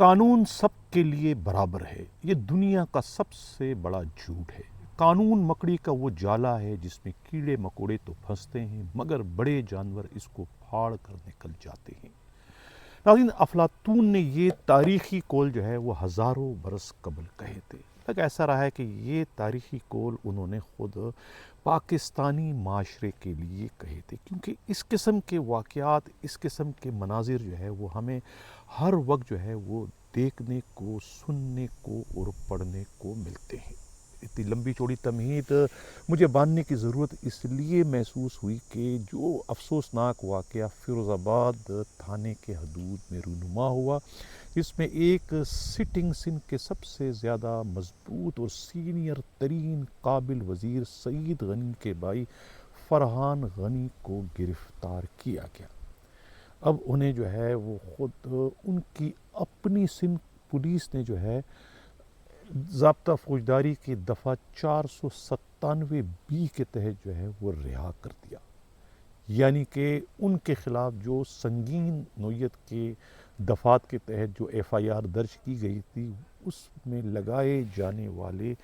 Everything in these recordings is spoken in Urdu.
قانون سب کے لیے برابر ہے، یہ دنیا کا سب سے بڑا جھوٹ ہے۔ قانون مکڑی کا وہ جالا ہے جس میں کیڑے مکوڑے تو پھنستے ہیں مگر بڑے جانور اس کو پھاڑ کر نکل جاتے ہیں۔ ناظرین، افلاطون نے یہ تاریخی قول جو ہے وہ ہزاروں برس قبل کہے تھے۔ تک ایسا رہا ہے کہ یہ تاریخی قول انہوں نے خود پاکستانی معاشرے کے لیے کہے تھے، کیونکہ اس قسم کے واقعات، اس قسم کے مناظر جو ہے وہ ہمیں ہر وقت جو ہے وہ دیکھنے کو، سننے کو اور پڑھنے کو ملتے ہیں۔ اتنی لمبی چوڑی تمہید مجھے باندھنے کی ضرورت اس لیے محسوس ہوئی کہ جو افسوسناک واقعہ فیروز آباد تھانے کے حدود میں رونما ہوا، جس میں ایک سٹنگ سندھ کے سب سے زیادہ مضبوط اور سینئر ترین قابل وزیر سعید غنی کے بھائی فرحان غنی کو گرفتار کیا گیا۔ اب انہیں جو ہے وہ خود ان کی اپنی سندھ پولیس نے جو ہے ضابطہ فوجداری کی دفعہ 497B کے تحت جو ہے وہ رہا کر دیا، یعنی کہ ان کے خلاف جو سنگین نوعیت کے دفعات کے تحت جو FIR درج کی گئی تھی، اس میں لگائے جانے والے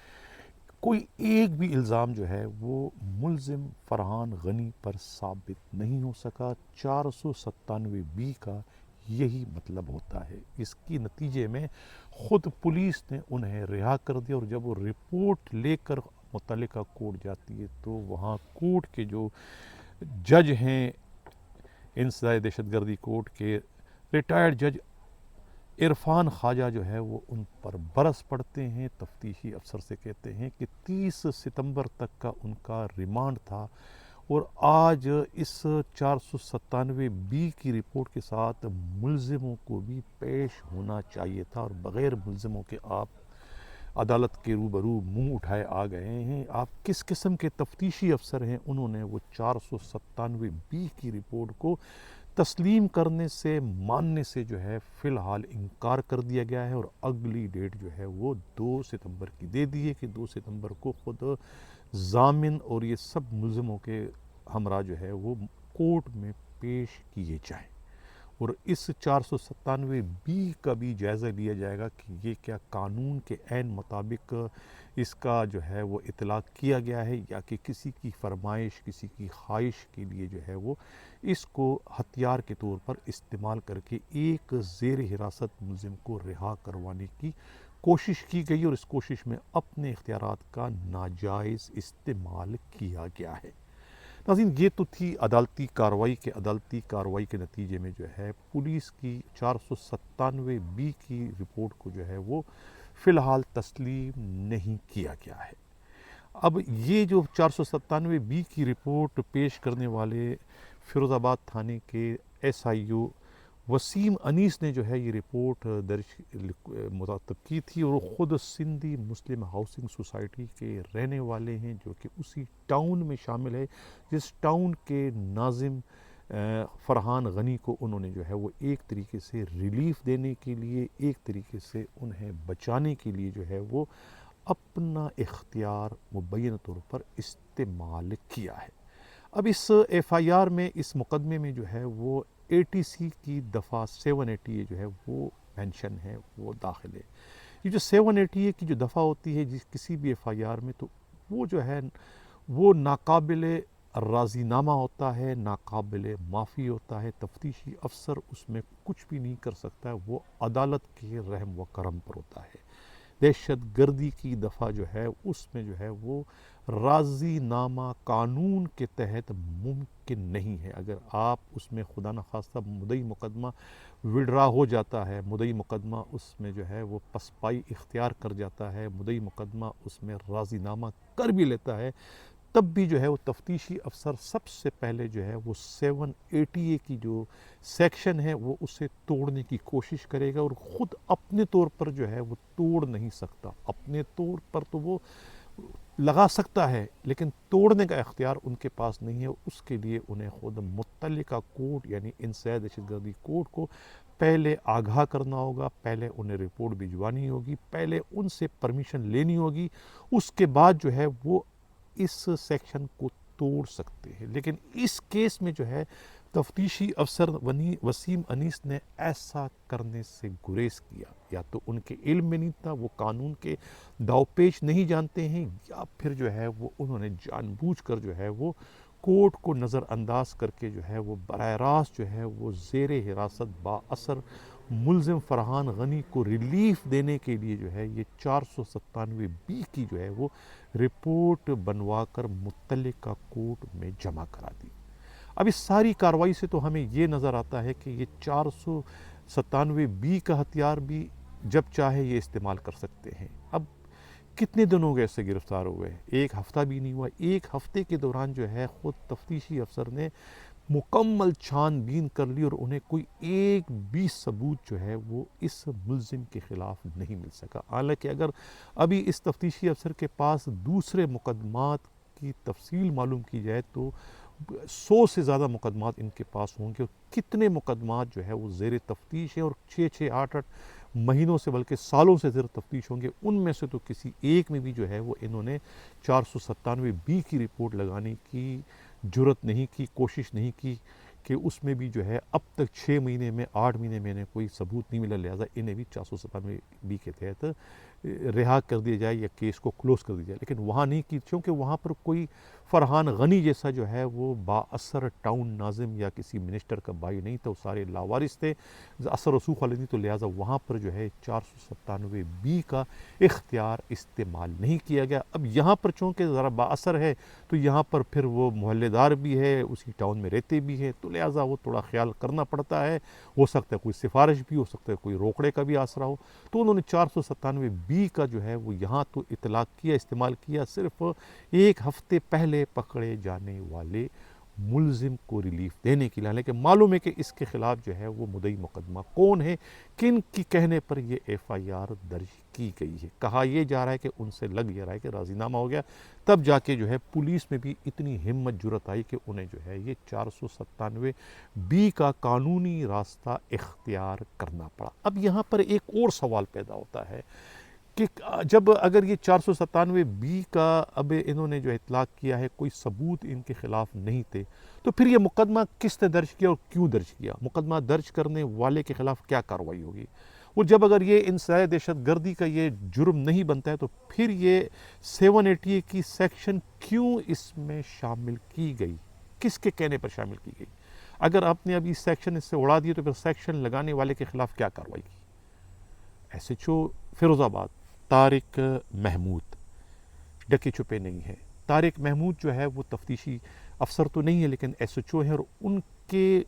کوئی ایک بھی الزام جو ہے وہ ملزم فرحان غنی پر ثابت نہیں ہو سکا۔ 497B کا یہی مطلب ہوتا ہے۔ اس کی نتیجے میں خود پولیس نے انہیں رہا کر دیا، اور جب وہ رپورٹ لے کر متعلقہ کورٹ جاتی ہے تو وہاں کورٹ کے جو جج ہیں، انسداد دہشت گردی کورٹ کے ریٹائرڈ جج عرفان خواجہ جو ہے وہ ان پر برس پڑتے ہیں۔ تفتیشی افسر سے کہتے ہیں کہ 30 ستمبر تک کا ان کا ریمانڈ تھا، اور آج اس 497B کی رپورٹ کے ساتھ ملزموں کو بھی پیش ہونا چاہیے تھا، اور بغیر ملزموں کے آپ عدالت کے روبرو منہ اٹھائے آ گئے ہیں۔ آپ کس قسم کے تفتیشی افسر ہیں؟ انہوں نے وہ 497B کی رپورٹ کو تسلیم کرنے سے، ماننے سے جو ہے فی الحال انکار کر دیا گیا ہے، اور اگلی ڈیٹ جو ہے وہ 2 ستمبر کی دے دی ہے کہ 2 ستمبر کو خود ضامن اور یہ سب ملزموں کے ہمراہ جو ہے وہ کورٹ میں پیش کیے جائیں، اور اس 497B کا بھی جائزہ لیا جائے گا کہ یہ کیا قانون کے عین مطابق اس کا جو ہے وہ اطلاق کیا گیا ہے، یا کہ کسی کی فرمائش، کسی کی خواہش کے لیے جو ہے وہ اس کو ہتھیار کے طور پر استعمال کر کے ایک زیر حراست ملزم کو رہا کروانے کی کوشش کی گئی، اور اس کوشش میں اپنے اختیارات کا ناجائز استعمال کیا گیا ہے۔ ناظرین، یہ تو تھی عدالتی کارروائی کے نتیجے میں جو ہے پولیس کی 497B کی رپورٹ کو جو ہے وہ فی الحال تسلیم نہیں کیا گیا ہے۔ اب یہ جو 497B کی رپورٹ پیش کرنے والے فیروز آباد تھانے کے SIO وسیم انیس نے جو ہے یہ رپورٹ مرتب کی تھی، اور وہ خود سندھی مسلم ہاؤسنگ سوسائٹی کے رہنے والے ہیں، جو کہ اسی ٹاؤن میں شامل ہے جس ٹاؤن کے ناظم فرحان غنی کو انہوں نے جو ہے وہ ایک طریقے سے ریلیف دینے کے لیے، ایک طریقے سے انہیں بچانے کے لیے جو ہے وہ اپنا اختیار مبینہ طور پر استعمال کیا ہے۔ اب اس FIR میں، اس مقدمے میں جو ہے وہ ATC کی دفعہ 780A جو ہے وہ مینشن ہے، وہ داخل ہے۔ یہ جو 780A کی جو دفعہ ہوتی ہے کسی بھی FIR میں، تو وہ جو ہے وہ ناقابل راضی نامہ ہوتا ہے، ناقابل معافی ہوتا ہے۔ تفتیشی افسر اس میں کچھ بھی نہیں کر سکتا ہے، وہ عدالت کے رحم و کرم پر ہوتا ہے۔ دہشت گردی کی دفعہ جو ہے اس میں جو ہے وہ راضی نامہ قانون کے تحت ممکن نہیں ہے۔ اگر آپ اس میں خدا نخواستہ مدعی مقدمہ وڈرا ہو جاتا ہے، مدعی مقدمہ اس میں جو ہے وہ پسپائی اختیار کر جاتا ہے، مدعی مقدمہ اس میں راضی نامہ کر بھی لیتا ہے، تب بھی جو ہے وہ تفتیشی افسر سب سے پہلے جو ہے وہ 780A کی جو سیکشن ہے وہ اسے توڑنے کی کوشش کرے گا، اور خود اپنے طور پر جو ہے وہ توڑ نہیں سکتا۔ اپنے طور پر تو وہ لگا سکتا ہے، لیکن توڑنے کا اختیار ان کے پاس نہیں ہے۔ اس کے لیے انہیں خود متعلقہ کورٹ یعنی انسداد دہشت گردی کورٹ کو پہلے آگاہ کرنا ہوگا، پہلے انہیں رپورٹ بھجوانی ہوگی، پہلے ان سے پرمیشن لینی ہوگی، اس کے بعد جو ہے وہ اس سیکشن کو توڑ سکتے ہیں۔ لیکن اس کیس میں جو ہے تفتیشی افسر وسیم انیس نے ایسا کرنے سے گریز کیا، یا تو ان کے علم میں نہیں تھا، وہ قانون کے داؤ پیچ نہیں جانتے ہیں، یا پھر جو ہے وہ انہوں نے جان بوجھ کر جو ہے وہ کورٹ کو نظر انداز کر کے جو ہے وہ براہ راست جو ہے وہ زیر حراست با اثر ملزم فرحان غنی کو ریلیف دینے کے لیے جو ہے یہ 497 کی جو ہے وہ رپورٹ بنوا کر متعلقہ کورٹ میں جمع کرا دی۔ اب اس ساری کارروائی سے تو ہمیں یہ نظر آتا ہے کہ یہ 497 کا ہتھیار بھی جب چاہے یہ استعمال کر سکتے ہیں۔ اب کتنے دن ہو گئے سے گرفتار ہوئے؟ ایک ہفتہ بھی نہیں ہوا۔ ایک ہفتے کے دوران جو ہے خود تفتیشی افسر نے مکمل چھان بین کر لی اور انہیں کوئی ایک بھی ثبوت جو ہے وہ اس ملزم کے خلاف نہیں مل سکا۔ حالانکہ اگر ابھی اس تفتیشی افسر کے پاس دوسرے مقدمات کی تفصیل معلوم کی جائے تو 100 سے زیادہ مقدمات ان کے پاس ہوں گے، اور کتنے مقدمات جو ہے وہ زیر تفتیش ہیں اور 6 8 مہینوں سے بلکہ سالوں سے زیر تفتیش ہوں گے۔ ان میں سے تو کسی ایک میں بھی جو ہے وہ انہوں نے 497 کی رپورٹ لگانے کی جرت نہیں کی، کوشش نہیں کی کہ اس میں بھی جو ہے اب تک 6 مہینے میں 8 مہینے میں انہیں کوئی ثبوت نہیں ملا، لہٰذا انہیں بھی 497 کے تحت رہا کر دیا جائے یا کیس کو کلوز کر دیا جائے۔ لیکن وہاں نہیں کی، چونکہ وہاں پر کوئی فرحان غنی جیسا جو ہے وہ با اثر ٹاؤن ناظم یا کسی منسٹر کا بھائی نہیں تھا، وہ سارے لاوارث تھے، اثر رسوخ والے نہیں، تو لہٰذا وہاں پر جو ہے 497 کا اختیار استعمال نہیں کیا گیا۔ اب یہاں پر چونکہ ذرا با اثر ہے تو یہاں پر پھر وہ محلے دار بھی ہے، اسی ٹاؤن میں رہتے بھی ہیں، تو لہٰذا وہ تھوڑا خیال کرنا پڑتا ہے، ہو سکتا ہے کوئی سفارش بھی ہو سکتا ہے، کوئی روکڑے کا بھی آسرا ہو، تو انہوں نے 497 کا جو ہے وہ یہاں تو اطلاق کیا، استعمال کیا، صرف ایک ہفتے پہلے پکڑے جانے والے ملزم کو ریلیف دینے کے لیے، لیکن معلوم ہے کہ اس کے خلاف جو ہے وہ مدعی مقدمہ کون ہے، کن کی کہنے پر یہ ایف آئی آر درج کی گئی ہے۔ کہا یہ جا رہا ہے کہ ان سے لگ یہ رہا ہے کہ راضی نامہ ہو گیا، تب جا کے جو ہے پولیس میں بھی اتنی ہمت جرت آئی کہ انہیں جو ہے یہ 497 کا قانونی راستہ اختیار کرنا پڑا۔ اب یہاں پر ایک اور سوال پیدا ہوتا ہے کہ جب اگر یہ 497 کا اب انہوں نے جو اطلاق کیا ہے کوئی ثبوت ان کے خلاف نہیں تھے، تو پھر یہ مقدمہ کس نے درج کیا اور کیوں درج کیا؟ مقدمہ درج کرنے والے کے خلاف کیا کارروائی ہوگی؟ وہ جب اگر یہ انسداد دہشت گردی کا یہ جرم نہیں بنتا ہے تو پھر یہ 780 کی سیکشن کیوں اس میں شامل کی گئی؟ کس کے کہنے پر شامل کی گئی؟ اگر آپ نے ابھی سیکشن اس سے اڑا دیے تو پھر سیکشن لگانے والے کے خلاف کیا کارروائی کی؟ ایس ایچ او فیروز آباد طارق محمود ڈکے چھپے نہیں ہے۔ طارق محمود جو ہے وہ تفتیشی افسر تو نہیں ہے لیکن ایس ایچ او ہے، اور ان کے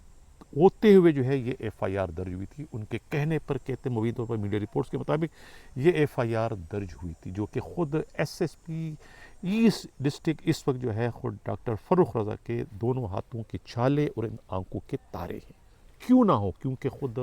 ہوتے ہوئے جو ہے یہ ایف آئی آر درج ہوئی تھی۔ ان کے کہنے پر کہتے ہیں، مبین طور پر میڈیا رپورٹس کے مطابق یہ ایف آئی آر درج ہوئی تھی، جو کہ خود S S P east district اس وقت جو ہے خود ڈاکٹر فروخ رضا کے دونوں ہاتھوں کے چھالے اور ان آنکھوں کے تارے ہیں۔ کیوں نہ ہو؟ کیونکہ خود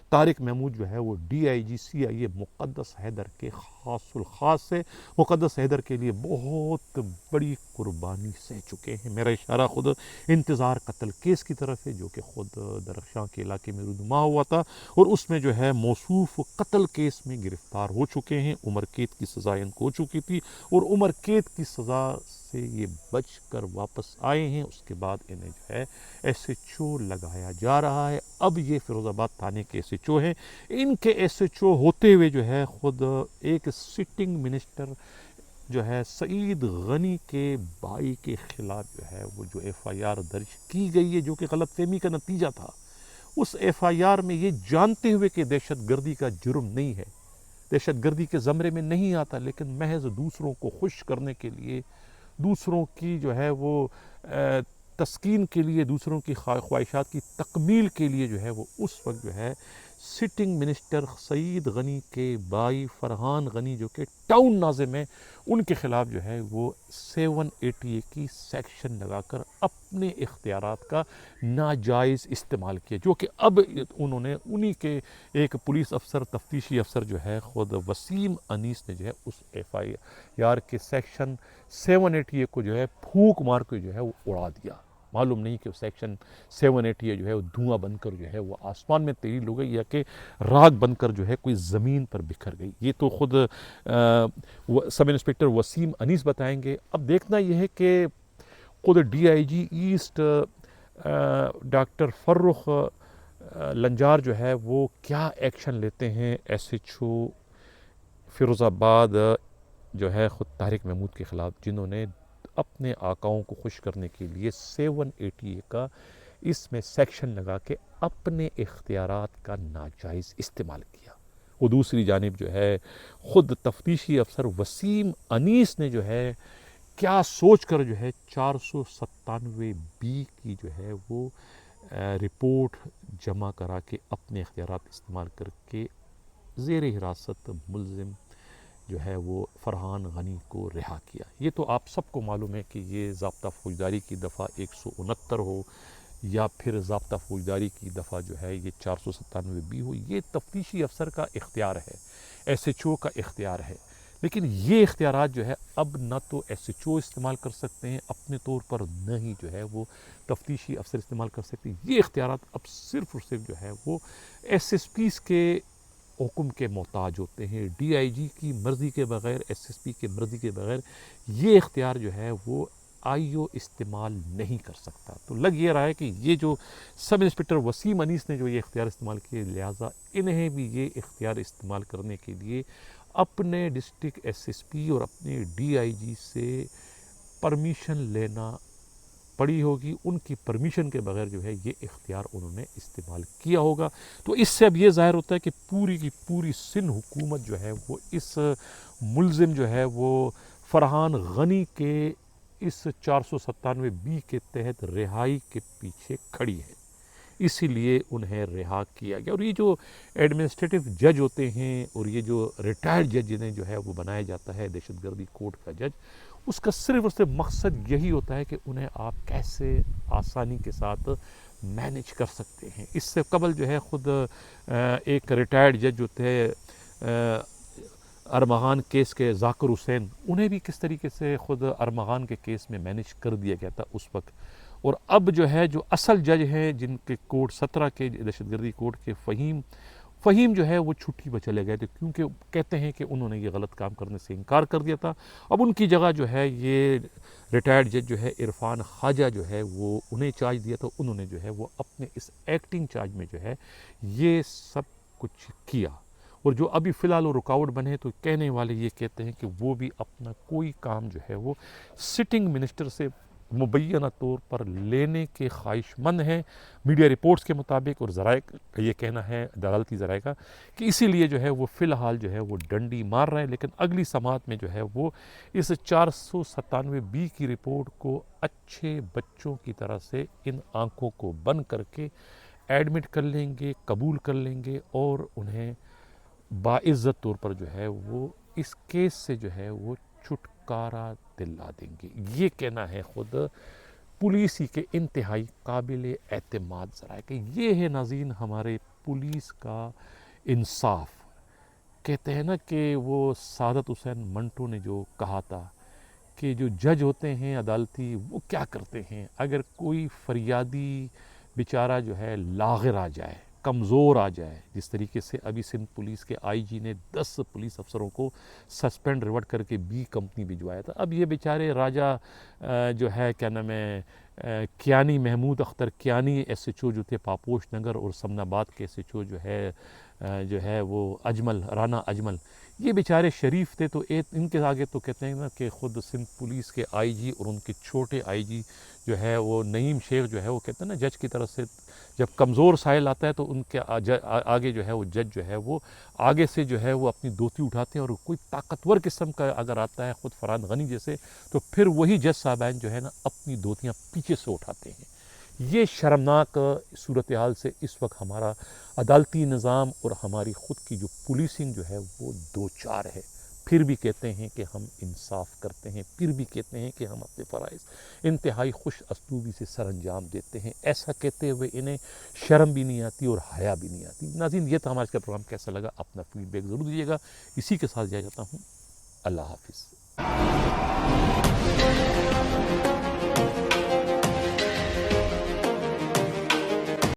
طارق محمود جو ہے وہ ڈی آئی جی سی آئی اے مقدس حیدر کے خاص الخاص ہے، مقدس حیدر کے لیے بہت بڑی قربانی سہ چکے ہیں۔ میرا اشارہ خود انتظار قتل کیس کی طرف ہے، جو کہ خود درخشاں کے علاقے میں رونما ہوا تھا، اور اس میں جو ہے موصوف قتل کیس میں گرفتار ہو چکے ہیں۔ عمر قید کی سزا ان کو ہو چکی تھی، اور عمر قید کی سزا سے یہ بچ کر واپس آئے ہیں۔ اس کے بعد انہیں جو ہے ایس ایچ او لگایا جا رہا ہے۔ اب یہ فیروز آباد تھانے کے ایس ایچ او ہیں۔ ان کے ایس ایچ او ہوتے ہوئے جو ہے خود ایک سٹنگ منسٹر جو ہے سعید غنی کے بھائی کے خلاف جو ہے وہ جو ایف آئی آر درج کی گئی ہے، جو کہ غلط فہمی کا نتیجہ تھا، اس ایف آئی آر میں یہ جانتے ہوئے کہ دہشت گردی کا جرم نہیں ہے، دہشت گردی کے زمرے میں نہیں آتا، لیکن محض دوسروں کو خوش کرنے کے لیے، دوسروں کی جو ہے وہ تسکین کے لیے، دوسروں کی خواہشات کی تکمیل کے لیے جو ہے وہ اس وقت جو ہے سٹنگ منسٹر سعید غنی کے بھائی فرحان غنی جو کہ ٹاؤن ناظم ہیں، ان کے خلاف جو ہے وہ 780 کی سیکشن لگا کر اپنے اختیارات کا ناجائز استعمال کیا، جو کہ اب انہوں نے انہی کے ایک پولیس افسر، تفتیشی افسر جو ہے خود وسیم انیس نے جو ہے اس ایف آئی آر کے سیکشن 780 کو جو ہے پھونک مار کے جو ہے وہ اڑا دیا۔ معلوم نہیں کہ سیکشن 780 جو ہے وہ دھواں بن کر جو ہے وہ آسمان میں تیل ہو گئی یا کہ راگ بن کر جو ہے کوئی زمین پر بکھر گئی۔ یہ تو خود سب انسپکٹر وسیم انیس بتائیں گے۔ اب دیکھنا یہ ہے کہ خود D I G east doctor Farrukh Lanjar جو ہے وہ کیا ایکشن لیتے ہیں ایس ایچ او فیروز آباد جو ہے خود طارق محمود کے خلاف، جنہوں نے اپنے آقاؤں کو خوش کرنے کے لیے 780 کا اس میں سیکشن لگا کے اپنے اختیارات کا ناجائز استعمال کیا۔ وہ دوسری جانب جو ہے خود تفتیشی افسر وسیم انیس نے جو ہے کیا سوچ کر جو ہے 497B کی جو ہے وہ رپورٹ جمع کرا کے اپنے اختیارات استعمال کر کے زیر حراست ملزم جو ہے وہ فرحان غنی کو رہا کیا۔ یہ تو آپ سب کو معلوم ہے کہ یہ ضابطہ فوجداری کی دفعہ 169 ہو یا پھر ضابطہ فوجداری کی دفعہ جو ہے یہ 497B ہو، یہ تفتیشی افسر کا اختیار ہے، ایس ایچ او کا اختیار ہے۔ لیکن یہ اختیارات جو ہے اب نہ تو ایس ایچ او استعمال کر سکتے ہیں اپنے طور پر، نہ ہی جو ہے وہ تفتیشی افسر استعمال کر سکتے ہیں۔ یہ اختیارات اب صرف اور صرف جو ہے وہ ایس ایس پیز کے حکم کے محتاج ہوتے ہیں۔ ڈی آئی جی کی مرضی کے بغیر، ایس ایس پی کے مرضی کے بغیر یہ اختیار جو ہے وہ آئی او استعمال نہیں کر سکتا۔ تو لگ یہ رہا ہے کہ یہ جو سب انسپکٹر وسیم انیس نے جو یہ اختیار استعمال کیے، لہٰذا انہیں بھی یہ اختیار استعمال کرنے کے لیے اپنے ڈسٹرکٹ ایس ایس پی اور اپنے ڈی آئی جی سے پرمیشن لینا پڑی ہوگی۔ ان کی پرمیشن کے بغیر جو ہے یہ اختیار انہوں نے استعمال کیا ہوگا۔ تو اس سے اب یہ ظاہر ہوتا ہے کہ پوری کی پوری سندھ حکومت جو ہے وہ اس ملزم جو ہے وہ فرحان غنی کے اس 497B کے تحت رہائی کے پیچھے کھڑی ہے، اسی لیے انہیں رہا کیا گیا۔ اور یہ جو ایڈمنسٹریٹو جج ہوتے ہیں اور یہ جو ریٹائرڈ جج جنہیں جو ہے وہ بنایا جاتا ہے دہشت گردی کورٹ کا جج، اس کا صرف اور صرف مقصد یہی ہوتا ہے کہ انہیں آپ کیسے آسانی کے ساتھ مینیج کر سکتے ہیں۔ اس سے قبل جو ہے خود ایک ریٹائرڈ جج جو تھے ارمغان کیس کے ذاکر حسین، انہیں بھی کس طریقے سے خود ارمغان کے کیس میں مینیج کر دیا گیا تھا اس وقت۔ اور اب جو ہے جو اصل جج ہیں جن کے کوڈ 17 کے دہشت گردی کوڈ کے فہیم جو ہے وہ چھٹی پہ چلے گئے تھے، کیونکہ کہتے ہیں کہ انہوں نے یہ غلط کام کرنے سے انکار کر دیا تھا۔ اب ان کی جگہ جو ہے یہ ریٹائرڈ جج جو ہے عرفان خواجہ جو ہے وہ انہیں چارج دیا تھا، انہوں نے جو ہے وہ اپنے اس ایکٹنگ چارج میں جو ہے یہ سب کچھ کیا۔ اور جو ابھی فی الحال وہ رکاوٹ بنے تو کہنے والے یہ کہتے ہیں کہ وہ بھی اپنا کوئی کام جو ہے وہ سٹنگ منسٹر سے مبینہ طور پر لینے کے خواہش مند ہیں، میڈیا رپورٹس کے مطابق، اور ذرائع کا یہ کہنا ہے، عدالتی ذرائع کا، کہ اسی لیے جو ہے وہ فی الحال جو ہے وہ ڈنڈی مار رہے ہیں۔ لیکن اگلی سماعت میں جو ہے وہ اس 497B کی رپورٹ کو اچھے بچوں کی طرح سے ان آنکھوں کو بند کر کے ایڈمٹ کر لیں گے، قبول کر لیں گے، اور انہیں باعزت طور پر جو ہے وہ اس کیس سے جو ہے وہ چھٹکارا دلا دیں گے۔ یہ کہنا ہے خود پولیس ہی کے انتہائی قابل اعتماد ذرائع کہ یہ ہے ناظرین ہمارے پولیس کا انصاف۔ کہتے ہیں نا کہ وہ سعادت حسین منٹو نے جو کہا تھا کہ جو جج ہوتے ہیں عدالتی وہ کیا کرتے ہیں، اگر کوئی فریادی بیچارہ جو ہے لاغر آ جائے، کمزور آ جائے، جس طریقے سے ابھی سندھ پولیس کے آئی جی نے 10 پولیس افسروں کو سسپینڈ ریورٹ کر کے B کمپنی بھجوایا تھا، اب یہ بیچارے راجہ جو ہے کیا نام ہے Kayani, Mahmood Akhtar Kayani S H O جو تھے پاپوش نگر، اور سمن آباد کے ایس ایچ او جو ہے وہ اجمل، رانا اجمل، یہ بیچارے شریف تھے، تو ان کے آگے تو کہتے ہیں نا کہ خود سندھ پولیس کے آئی جی اور ان کے چھوٹے آئی جی جو ہے وہ نعیم شیخ جو ہے وہ کہتے ہیں نا جج کی طرف سے جب کمزور سائل آتا ہے تو ان کے آگے جو ہے وہ جج جو ہے وہ آگے سے جو ہے وہ اپنی دوتی اٹھاتے ہیں، اور کوئی طاقتور قسم کا اگر آتا ہے خود فرحان غنی جیسے تو پھر وہی جج صاحبان جو ہے نا اپنی دوتیاں پیچھے سے اٹھاتے ہیں۔ یہ شرمناک صورتحال سے اس وقت ہمارا عدالتی نظام اور ہماری خود کی جو پولیسنگ جو ہے وہ دوچار ہے۔ پھر بھی کہتے ہیں کہ ہم انصاف کرتے ہیں، پھر بھی کہتے ہیں کہ ہم اپنے فرائض انتہائی خوش اسلوبی سے سر انجام دیتے ہیں۔ ایسا کہتے ہوئے انہیں شرم بھی نہیں آتی اور حیا بھی نہیں آتی۔ ناظرین یہ تھا ہمارا اس کا پروگرام، کیسا لگا اپنا فیڈ بیک ضرور دیجیے گا۔ اسی کے ساتھ جا جاتا ہوں، اللہ حافظ۔